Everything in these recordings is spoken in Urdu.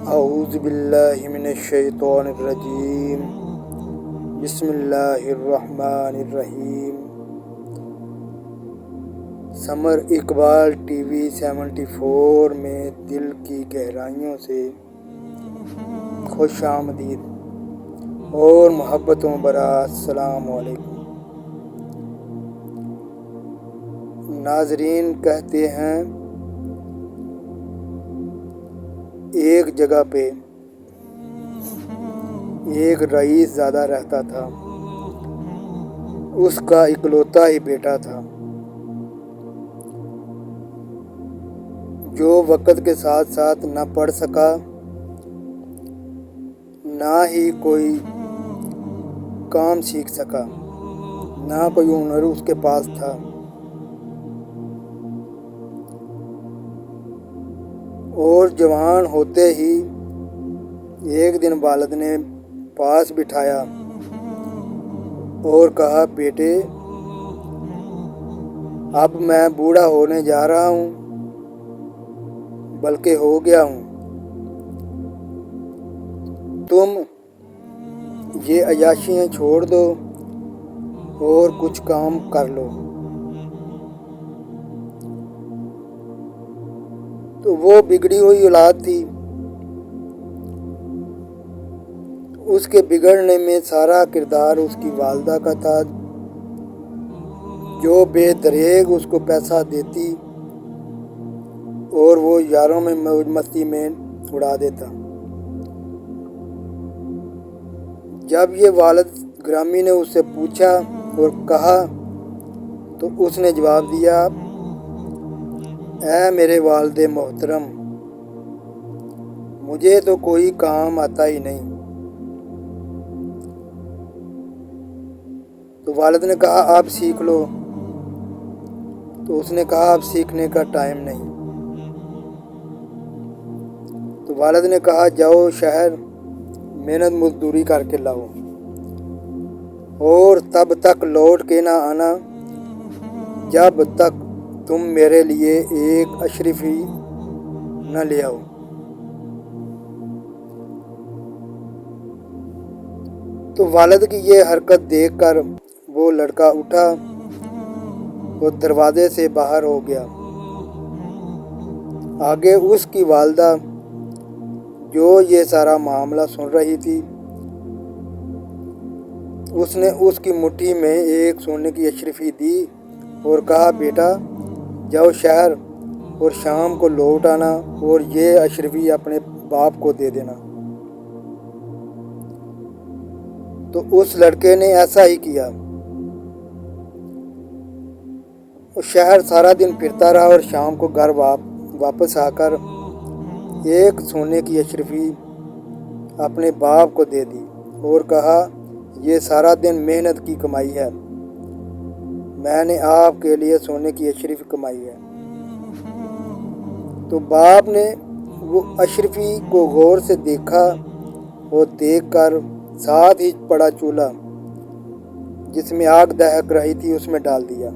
اعوذ باللہ من الشیطان الرجیم بسم اللہ الرحمن الرحیم۔ سمر اقبال ٹی وی 74 میں دل کی گہرائیوں سے خوش آمدید اور محبتوں برا السلام علیکم۔ ناظرین کہتے ہیں ایک جگہ پہ ایک رئیس زادہ رہتا تھا، اس کا اکلوتا ہی بیٹا تھا جو وقت کے ساتھ ساتھ نہ پڑھ سکا نہ ہی کوئی کام سیکھ سکا، نہ کوئی ہنر اس کے پاس تھا۔ اور جوان ہوتے ہی ایک دن والد نے پاس بٹھایا اور کہا، بیٹے اب میں بوڑھا ہونے جا رہا ہوں، بلکہ ہو گیا ہوں، تم یہ عیاشیاں چھوڑ دو اور کچھ کام کر لو۔ تو وہ بگڑی ہوئی اولاد تھی، اس کے بگڑنے میں سارا کردار اس کی والدہ کا تھا، جو بے دریغ اس کو پیسہ دیتی اور وہ یاروں میں موج مستی میں اڑا دیتا۔ جب یہ والد گرامی نے اس سے پوچھا اور کہا تو اس نے جواب دیا، اے میرے والد محترم، مجھے تو کوئی کام آتا ہی نہیں۔ تو والد نے کہا، آپ سیکھ لو۔ تو اس نے کہا، اب سیکھنے کا ٹائم نہیں۔ تو والد نے کہا، جاؤ شہر محنت مزدوری کر کے لاؤ اور تب تک لوٹ کے نہ آنا جب تک تم میرے لیے ایک اشرفی نہ لے آؤ۔ تو والد کی یہ حرکت دیکھ کر وہ لڑکا اٹھا اور دروازے سے باہر ہو گیا۔ آگے اس کی والدہ جو یہ سارا معاملہ سن رہی تھی، اس نے اس کی مٹھی میں ایک سونے کی اشرفی دی اور کہا، بیٹا جاؤ شہر اور شام کو لوٹ آنا اور یہ اشرفی اپنے باپ کو دے دینا۔ تو اس لڑکے نے ایسا ہی کیا۔ وہ شہر سارا دن پھرتا رہا اور شام کو گھر واپس آ کر ایک سونے کی اشرفی اپنے باپ کو دے دی اور کہا، یہ سارا دن محنت کی کمائی ہے، میں نے آپ کے لیے سونے کی اشرفی کمائی ہے۔ تو باپ نے وہ اشرفی کو غور سے دیکھا اور دیکھ کر ساتھ ہی پڑا چولہا جس میں آگ دہک رہی تھی اس میں ڈال دیا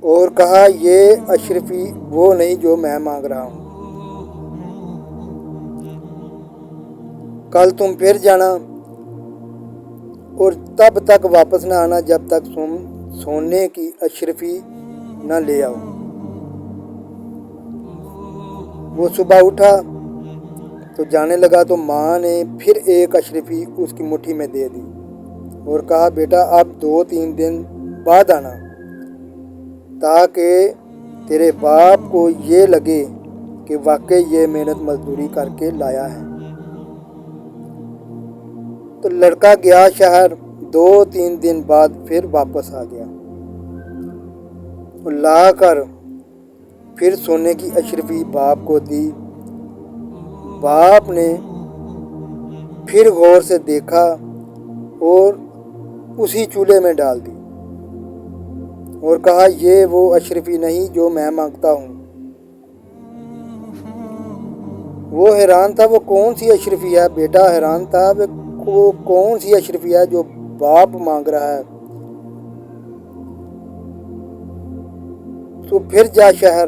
اور کہا، یہ اشرفی وہ نہیں جو میں مانگ رہا ہوں، کل تم پھر جانا اور تب تک واپس نہ آنا جب تک تم سونے کی اشرفی نہ لے آؤ۔ وہ صبح اٹھا تو جانے لگا تو ماں نے پھر ایک اشرفی اس کی مٹھی میں دے دی اور کہا، بیٹا اب 2-3 دن بعد آنا تاکہ تیرے باپ کو یہ لگے کہ واقعی یہ محنت مزدوری کر کے لایا ہے۔ تو لڑکا گیا شہر، 2-3 دن بعد پھر واپس آ گیا اور لا کر پھر سونے کی اشرفی باپ کو دی۔ باپ نے پھر غور سے دیکھا اور اسی چولہے میں ڈال دی اور کہا، یہ وہ اشرفی نہیں جو میں مانگتا ہوں۔ وہ حیران تھا، وہ کون سی اشرفی ہے؟ بیٹا حیران تھا، وہ کون سی اشرفی ہے جو باپ مانگ رہا ہے؟ تو پھر جا شہر